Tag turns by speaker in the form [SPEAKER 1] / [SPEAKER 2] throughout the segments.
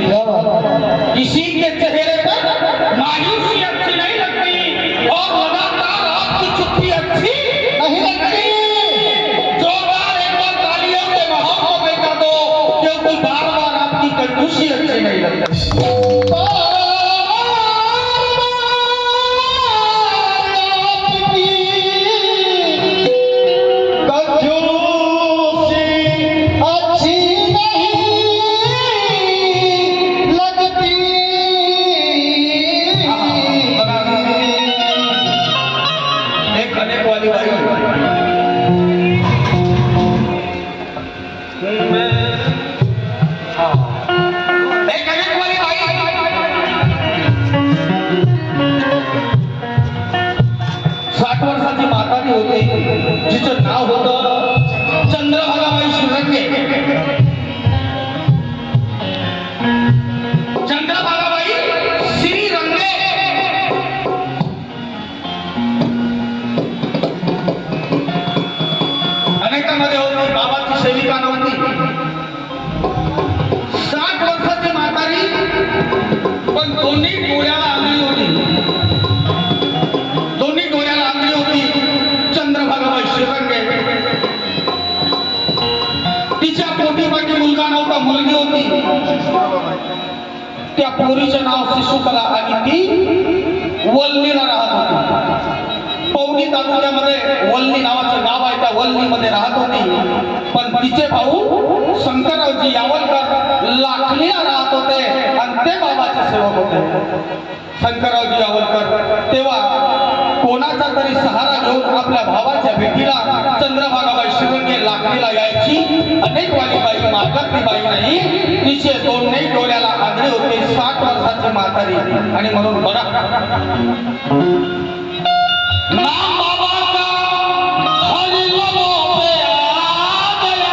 [SPEAKER 1] किसी के चेहरे पर मायूसी अच्छी नहीं लगती और लगातार आपकी चुप्पी अच्छी नहीं लगती। जोरदार एक बार तालियों से माहौल को बहका दो, क्योंकि बार बार आपकी कंजूसी अच्छी नहीं लगती। जिचं नाव होतं चंद्रभागाबाई श्रीरंगे। चंद्रभागाबाई श्रीरंगे अनेकांमध्ये होती, बाबाची सेविका नव्हती। 60 वर्षाची म्हातारी, पण दोन्ही डोळ्याला आंधळी होती। दोन्ही डोळ्याला आंधळी होती चंद्रभागाबाई श्रीरंगे। तिच्या पोटीपाठी मुलगा नव्हता, मुलगी होती। त्या पोरीचं नाव शिशुकला आणि ती वल्लीला राहत होती। पवनी तालुक्यामध्ये वल्ली नावाचं गाव आहे, त्या वल्लीमध्ये राहत होती। पण तिचे भाऊ शंकररावजी यावलकर लाखलीला राहत होते आणि ते बाबाचे सेवक होते। शंकररावजी यावलकर तेव्हा कोणाचा तरी सहारा घेऊन आपल्या भावाच्या भेटीला चंद्रभागाबाई श्रीरंगे लाखणीला यायची। अनेक वाली बाई, मार्गातली बाई नाही, तिचे दोन्ही डोळ्याला आंधळी होते, 60 वर्षाची म्हातारी। आणि म्हणून बघा, नाम बाबा का हरि लबों पे आ गया।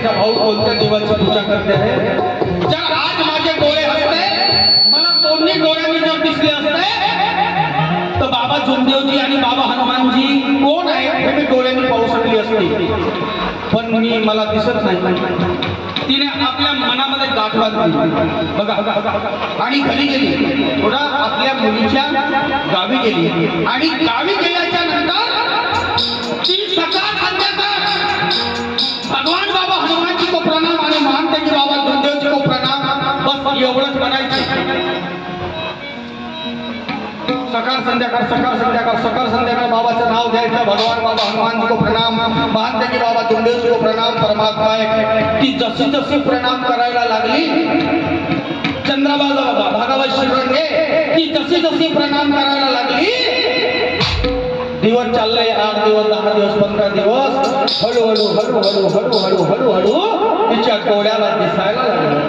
[SPEAKER 1] भाऊ कोणत्या देवाची पूजा करते आहे? जर आज माझे डोळे असते, मला दोन्ही डोळ्यांनी जर दिसले असते, तर बाबा जोमदेवजी आणि बाबा हनुमानजी कोण आहे हे मी डोळ्यांनी पाहू शकली असती. पण मला दिसत नाही. तिने आपल्या मनामध्ये गाठ बांधली बघा आणि घरी गेली. थोडा आपल्या मुलीच्या गावी गेली आणि गावी गेल्याच्या नंतर ती सकाळ संध्याकाळ भगवान बाबा हनुमान जी को प्रणाम आणि मानते की बाबा जोमदेव जी को प्रणाम, बस एवढंच म्हणायचं. सकाळ संध्याकाळ बाबाचं नाव घ्यायचं. भगवान बाबा हनुमान जी को प्रणाम, मानते की बाबा जोमदेव जी को प्रणाम. परमात्मा आहे. ती जशी जशी प्रणाम करायला लागली, चंद्रबाबा भागवत श्रीरंगे ती जशी जशी प्रणाम करायला लागली, दिवस चालले 8 दिवस 10 दिवस 15 दिवस हळूहळू तिच्या डोळ्याला दिसायला लागलं.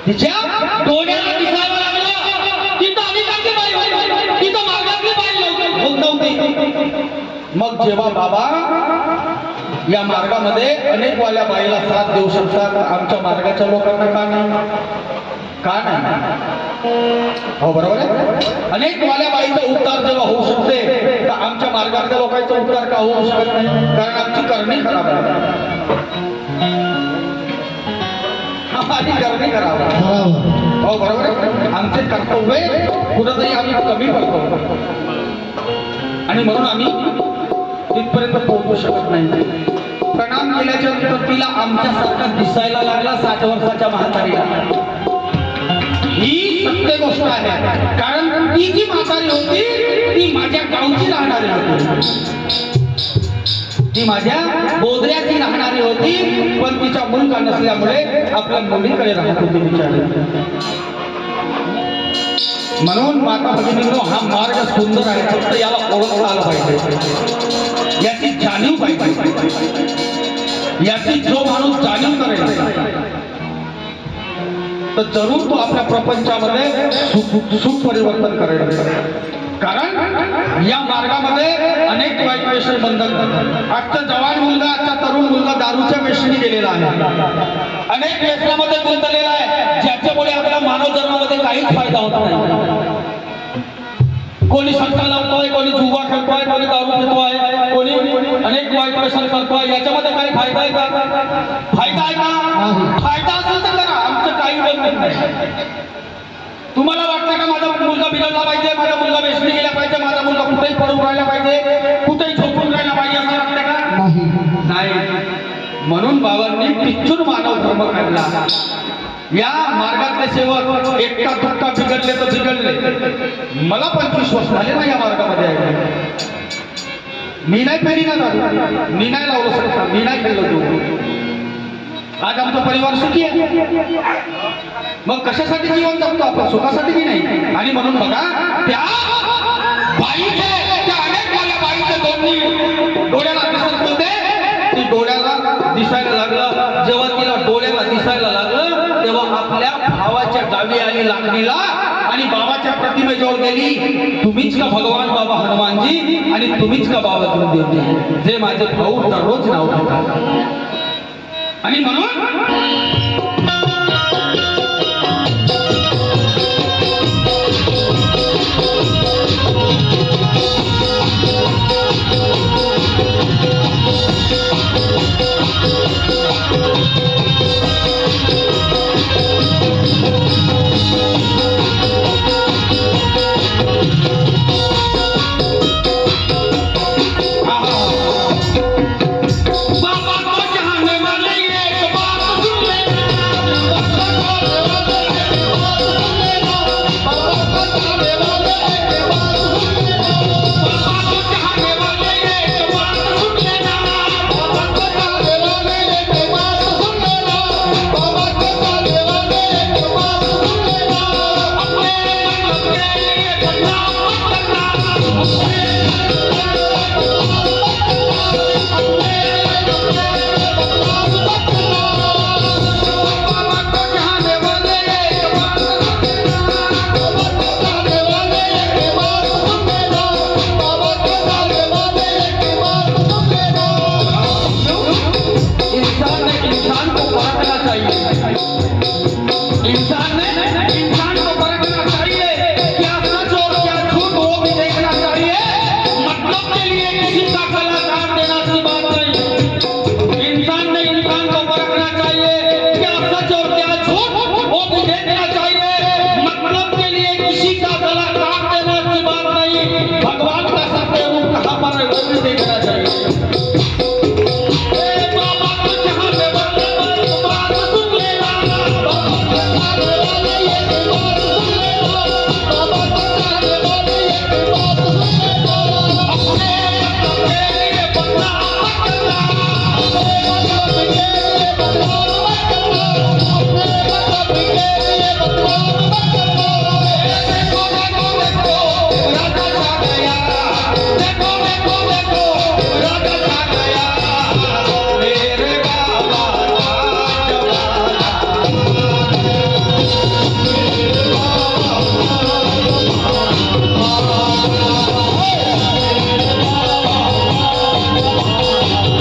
[SPEAKER 1] तिच्या डोळ्याला दिसायला लागलं. तिथं अनेकांची बाई होती, तिथं मार्गातली बाई नव्हती. मग जेव्हा बाबा या मार्गामध्ये अनेक वाल्या बाईला साथ देऊ शकतात, आमच्या मार्गाच्या लोकांना का नाही? हो बरोबर आहे. अनेक वाल्या बाईचा उद्धार जेव्हा होऊ शकते, तर आमच्या मार्गातल्या लोकांचा उद्धार का होऊ शकत नाही? कारण आमची करणी खराब आहे. करणी खराब हो बरोबर आहे. आमचे कर्तव्य कुठंतरी आम्ही कमी करतो आणि म्हणून आम्ही तिथपर्यंत पोहोचू शकत नाही. प्रणाम केल्याच्या नंतर तिला आमच्यासारखा दिसायला लागला 60 वर्षाच्या म्हातारीला. ही सत्य गोष्ट आहे. कारण ती जी म्हातारी होती ती माझ्या गावची राहणारी होती, ती माझ्या बोदऱ्याची राहणारी होती. पण तिचा मुलगा नसल्यामुळे आपल्या मुलीकडे राहत होती बिचारी. म्हणून माता भगिनींनो, हा मार्ग सुंदर आहे, फक्त याला ओळखता आलं पाहिजे, याची जाणीव पाहिजे. याची जो माणूस जाणीव करेल तर जरूर तो आपल्या प्रपंचामध्ये सुख परिवर्तन करेल. कारण या मार्गामध्ये अनेक वाईट व्यसन बंधन करतात. आजचा जवान मुलगा, आजचा तरुण मुलगा दारूच्या व्यसनी गेलेला आहे, अनेक व्यसनामध्ये गुंतलेला आहे, ज्याच्यामुळे आपल्या मानव जन्मामध्ये काहीच फायदा होत नाही. कोणी सट्टा लावतोय, कोणी जुवा खेळतोय, कोणी दारू पितोय, कोणी अनेक वाईट व्यसन करतोय. याच्यामध्ये काही फायदा आहे का? फायदा आहे का? फायदा असेल तर करा, आमचं काही बंधन नाही. तुम्हाला वाटतं का माझा मुलगा बिघडला पाहिजे, माझा मुलगा व्यसनी गेला पाहिजे, माझा मुलगा कुठेही पडून राहिला पाहिजे, कुठेही झोपून राहिला पाहिजे असं वाटतं का? नाही. म्हणून बाबांनी पिच्छून मानव धर्म काढला. या मार्गातले सेवक एकटा दुःखा बिघडले तर बिघडले. मला 25 वर्ष झाले ना या मार्गामध्ये आहे. मी नाही पेरी ना दारू, मी नाही लावलं सगळं, मी नाही केलं तो. आज आमचा परिवार सुखी आहे. मग कशासाठी जीवन जगतो आपण? सुखासाठी की नाही? आणि म्हणून बघा त्या बाईचे, त्या अनेक बाईचे दोन्ही डोळ्याला दिसत होते. ती डोळ्याला दिसायला लागलं. जेव्हा तिला डोळ्याला दिसायला लागलं तेव्हा आपल्या भावाच्या गावी आली लाकडीला आणि बाबाच्या प्रतिमेजवळ गेली. तुम्हीच का भगवान बाबा हनुमानजी आणि तुम्हीच का बाबा देवजी, जे माझे भाऊ दररोज नाव घेतात. आणि म्हणून